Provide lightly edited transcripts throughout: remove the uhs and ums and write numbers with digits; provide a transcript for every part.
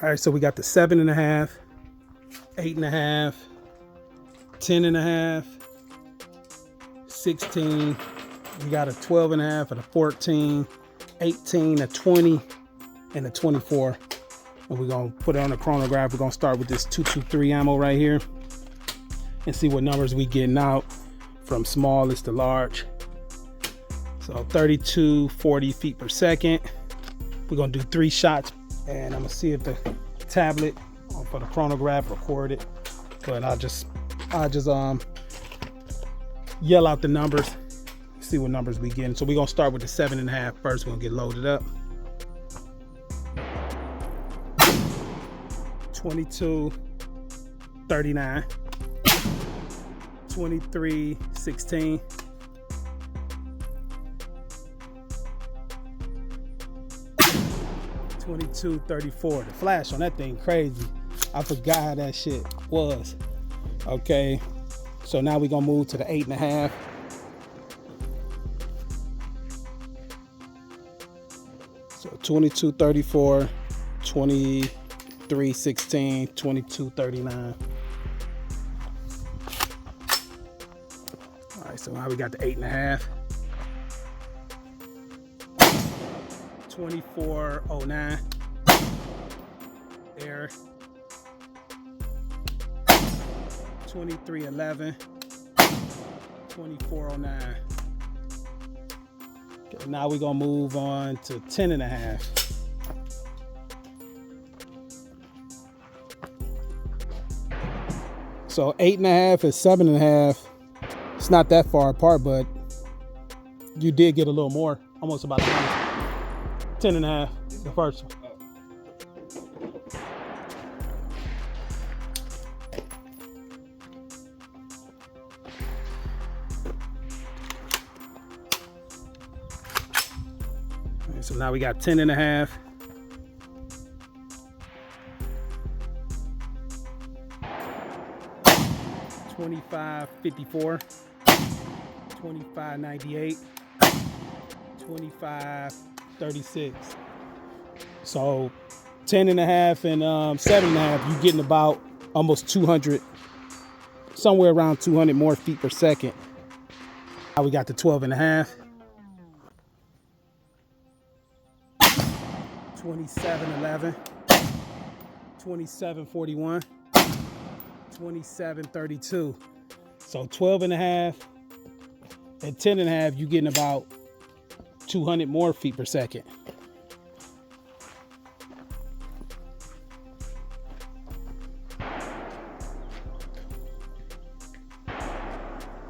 All right, so we got the 7.5, 8.5, 10.5, 16. We got a 12.5 and a 14, 18, a 20, and a 24. And we're gonna put it on the chronograph. We're gonna start with this 223 ammo right here and see what numbers we getting out from smallest to large. So 32, 40 feet per second. We're gonna do 3 shots, and I'm gonna see if the tablet for the chronograph record it. But I'll just yell out the numbers, see what numbers we getting. So we're gonna start with the 7.5 first. We're gonna get loaded up. 22, 39, 23, 16. 22, 34. The flash on that thing crazy. I forgot how that shit was. Okay, so now we're gonna move to the 8.5. So 22, 34, 23, 16, 22, 39. All right, so now we got the 8.5. 2409 air. 2311. 2409. Okay, now we're gonna move on to 10.5. So 8.5 and 7.5. It's not that far apart, but you did get a little more, almost about 10.5, the first one. Okay, so now we got 10.5. 2554, 2598, 2536. So 10.5 and 7.5, you're getting about almost 200, somewhere around 200 more feet per second. Now we got the 12.5, 2711, 2741, 2732. So 12.5 and 10.5, you're getting about 200 more feet per second.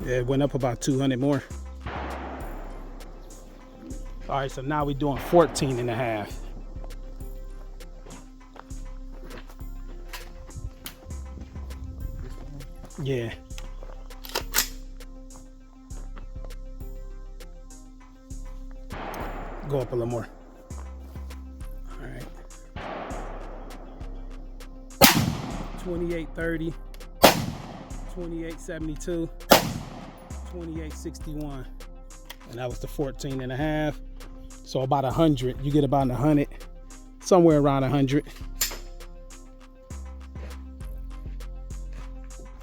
Yeah, it went up about 200 more. All right, so now we're doing 14.5. Yeah. Go up a little more. All right. 2830, 2872, 2861. And that was the 14.5. So about 100. You get about 100, somewhere around 100.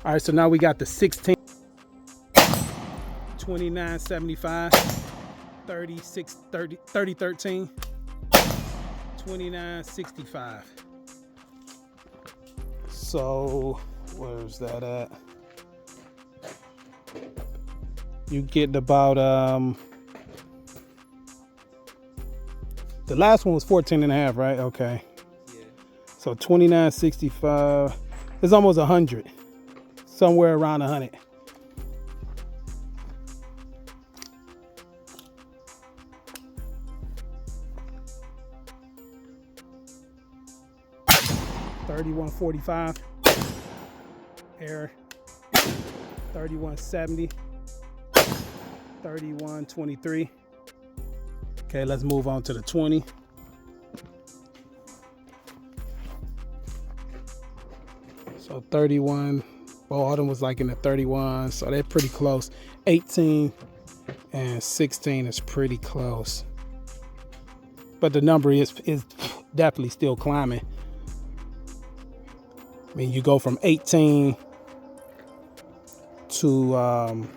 All right, so now we got the 16, 2975, 3013, 2965. So where's that at? You get about the last one was 14.5, right? Okay. Yeah. So 2965 is almost 100. Somewhere around 100. $31.45 air. 31.70. 31.23. Okay, let's move on to the 20. So 31. Well, all of them was like in the 31, so they're pretty close. 18 and 16 is pretty close. But the number is definitely still climbing. I mean, you go from 18 to 7.5.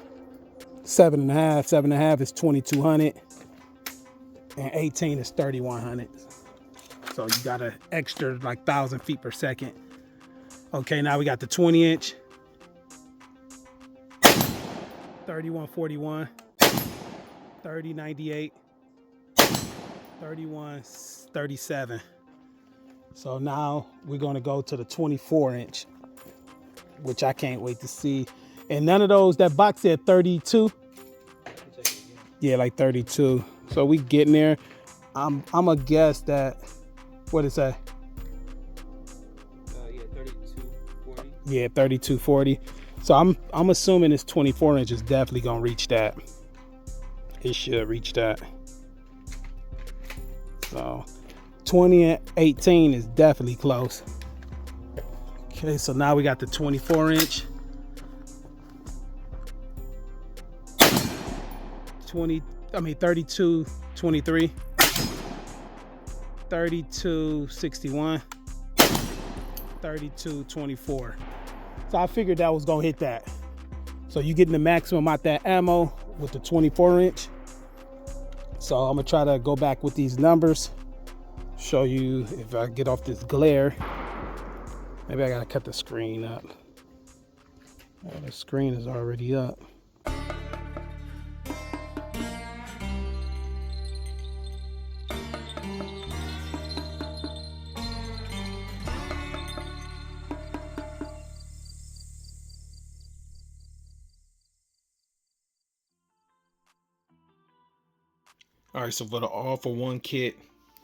7.5 is 2,200, and 18 is 3,100. So you got an extra like 1,000 feet per second. Okay, now we got the 20-inch. 3141, 3098, 3137. So now we're gonna go to the 24-inch, which I can't wait to see. And none of those, that box said 32. Yeah, like 32. So we getting there. I'm a guess that, what is that? Yeah, 3240. Yeah, 3240. So I'm assuming this 24-inch is definitely gonna reach that. It should reach that. So 20 and 18 is definitely close. Okay, so now we got the 24-inch. 3223, 3261, 3224. So I figured that was gonna hit that. So you getting the maximum out that ammo with the 24-inch. So I'm gonna try to go back with these numbers, show you if I get off this glare. Maybe I gotta cut the screen up. Oh, the screen is already up. All right, so for the all-for-one kit,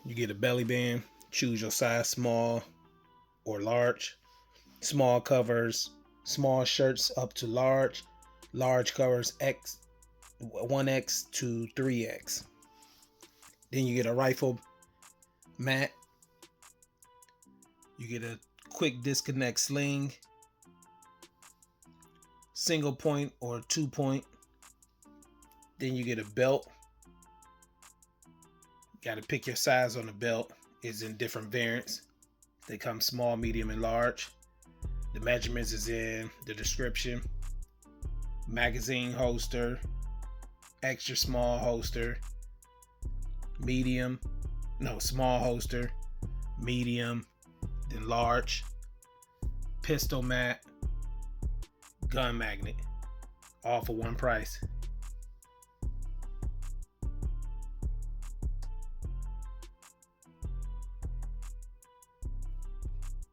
you get a belly band. Choose your size, small or large. Small covers small shirts up to large. Large covers 1X to 3X. Then you get a rifle mat. You get a quick disconnect sling. Single point or 2-point. Then you get a belt. Got to pick your size on the belt. It's in different variants. They come small, medium, and large. The measurements is in the description. Magazine holster, extra small holster, small holster, medium, then large, pistol mat, gun magnet, all for one price.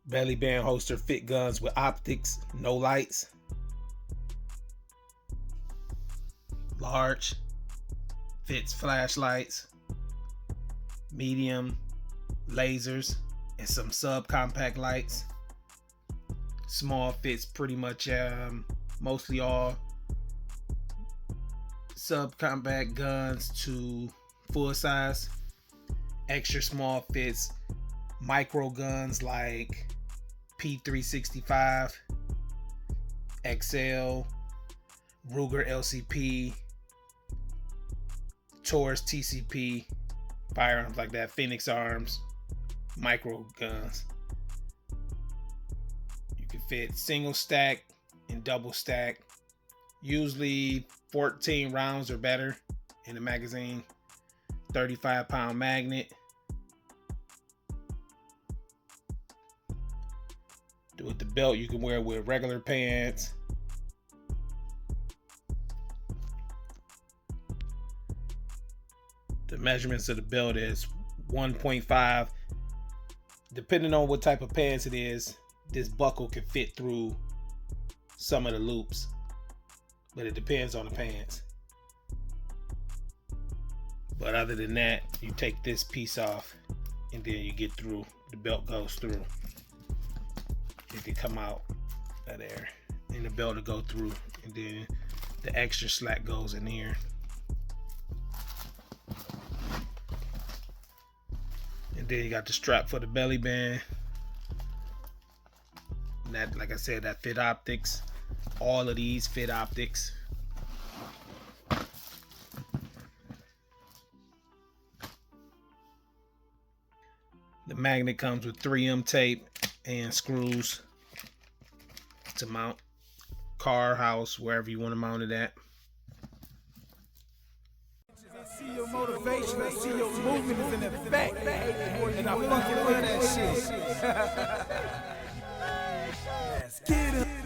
Belly band holster fit guns with optics, no lights. Large fits flashlights, medium lasers, and some subcompact lights. Small fits pretty much mostly all subcompact guns to full size. Extra small fits micro guns like P365, XL, Ruger LCP, Taurus TCP, firearms like that, Phoenix Arms, micro guns. You can fit single stack and double stack. Usually 14 rounds or better in the magazine. 35-pound magnet. With the belt, you can wear it with regular pants. The measurements of the belt is 1.5. Depending on what type of pants it is, this buckle can fit through some of the loops, but it depends on the pants. But other than that, you take this piece off and then you get through, the belt goes through. It can come out of there and the belt will go through, and then the extra slack goes in here. And then you got the strap for the belly band. And that, like I said, that fit optics. All of these fit optics. The magnet comes with 3M tape and screws. to mount. Car, house, wherever you want to mount it at. See your motivation, I see your movement is in effect, and I fucking love that shit. Let's get it.